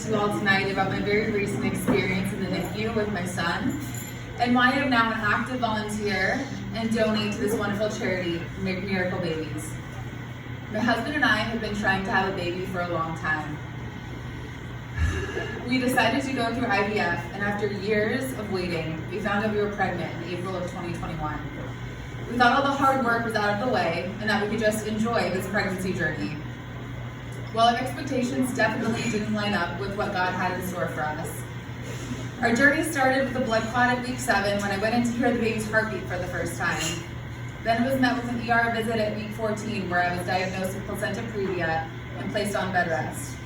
to you all tonight about my very recent experience in the NICU with my son, and why I am now an active volunteer and donate to this wonderful charity, Miracle Babies. My husband and I have been trying to have a baby for a long time. We decided to go through IVF, and after years of waiting, we found out we were pregnant in April of 2021. We thought all the hard work was out of the way and that we could just enjoy this pregnancy journey. Well, our expectations definitely didn't line up with what God had in store for us. Our journey started with a blood clot at week 7 when I went in to hear the baby's heartbeat for the first time. Then was met with an ER visit at week 14 where I was diagnosed with placenta previa and placed on bed rest.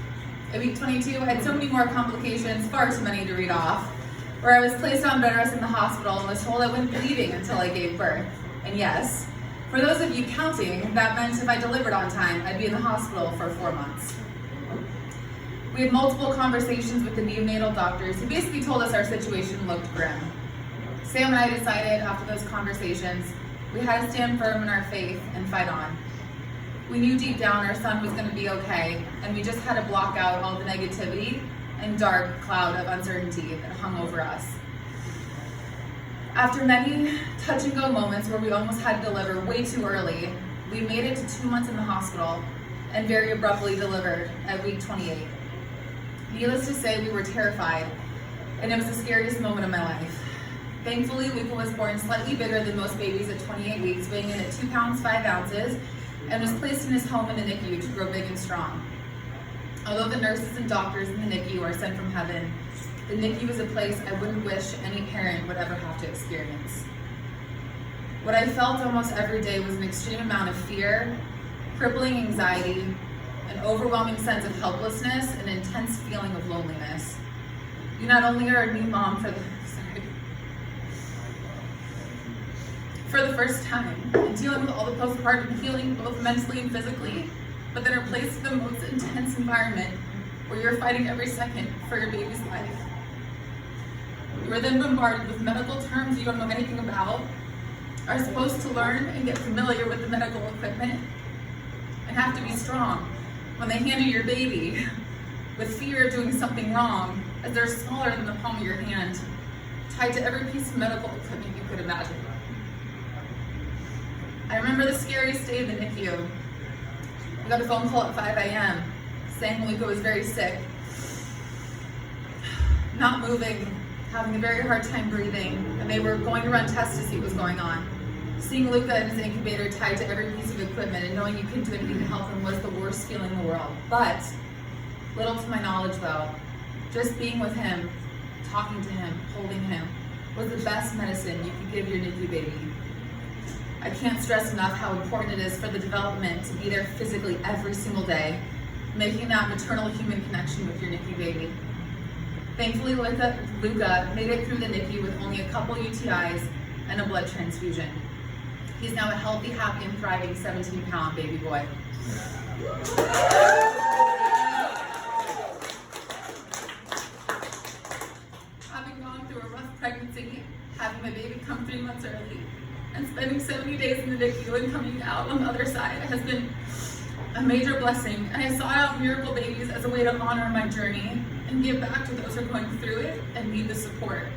At week 22, I had so many more complications, far too many to read off, where I was placed on bed rest in the hospital and was told I wouldn't be leaving until I gave birth. And yes, for those of you counting, that meant if I delivered on time, I'd be in the hospital for 4 months. We had multiple conversations with the neonatal doctors who basically told us our situation looked grim. Sam and I decided after those conversations, we had to stand firm in our faith and fight on. We knew deep down our son was going to be okay, and we just had to block out all the negativity and dark cloud of uncertainty that hung over us. After many touch and go moments where we almost had to deliver way too early, we made it to 2 months in the hospital and very abruptly delivered at week 28. Needless to say, we were terrified, and it was the scariest moment of my life. Thankfully, Luca was born slightly bigger than most babies at 28 weeks, weighing in at 2 pounds 5 ounces, and was placed in his home in the NICU to grow big and strong. Although the nurses and doctors in the NICU are sent from heaven, the NICU is a place I wouldn't wish any parent would ever have to experience. What I felt almost every day was an extreme amount of fear, crippling anxiety, an overwhelming sense of helplessness, and an intense feeling of loneliness. You not only are a new mom for the first time, and dealing with all the postpartum healing both mentally and physically, but then are placed in the most intense environment where you're fighting every second for your baby's life. You are then bombarded with medical terms you don't know anything about, are supposed to learn and get familiar with the medical equipment, and have to be strong when they hand you your baby with fear of doing something wrong, as they're smaller than the palm of your hand, tied to every piece of medical equipment you could imagine. I remember the scariest day in the NICU. I got a phone call at 5 a.m. saying Luca was very sick, not moving, having a very hard time breathing, and they were going to run tests to see what was going on. Seeing Luca in his incubator tied to every piece of equipment and knowing you couldn't do anything to help him was the worst feeling in the world. But, little to my knowledge though, just being with him, talking to him, holding him, was the best medicine you could give your NICU baby. I can't stress enough how important it is for the development to be there physically every single day, making that maternal human connection with your NICU baby. Thankfully, Luca made it through the NICU with only a couple UTIs and a blood transfusion. He's now a healthy, happy, and thriving 17-pound baby boy. Having gone through a rough pregnancy, having my baby come 3 months early, and spending 70 days in the NICU and coming out on the other side has been a major blessing. And I sought out Miracle Babies as a way to honor my journey and give back to those who are going through it and need the support.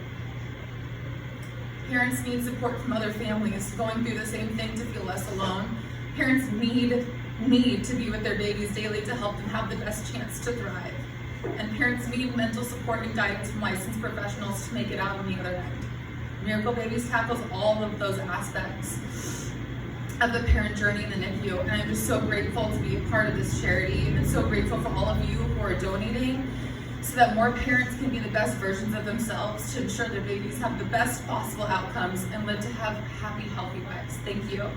Parents need support from other families going through the same thing to feel less alone. Parents need to be with their babies daily to help them have the best chance to thrive. And parents need mental support and guidance from licensed professionals to make it out on the other end. Miracle Babies tackles all of those aspects of the parent journey in the NICU, and I'm just so grateful to be a part of this charity, and so grateful for all of you who are donating so that more parents can be the best versions of themselves to ensure their babies have the best possible outcomes and live to have happy, healthy lives. Thank you.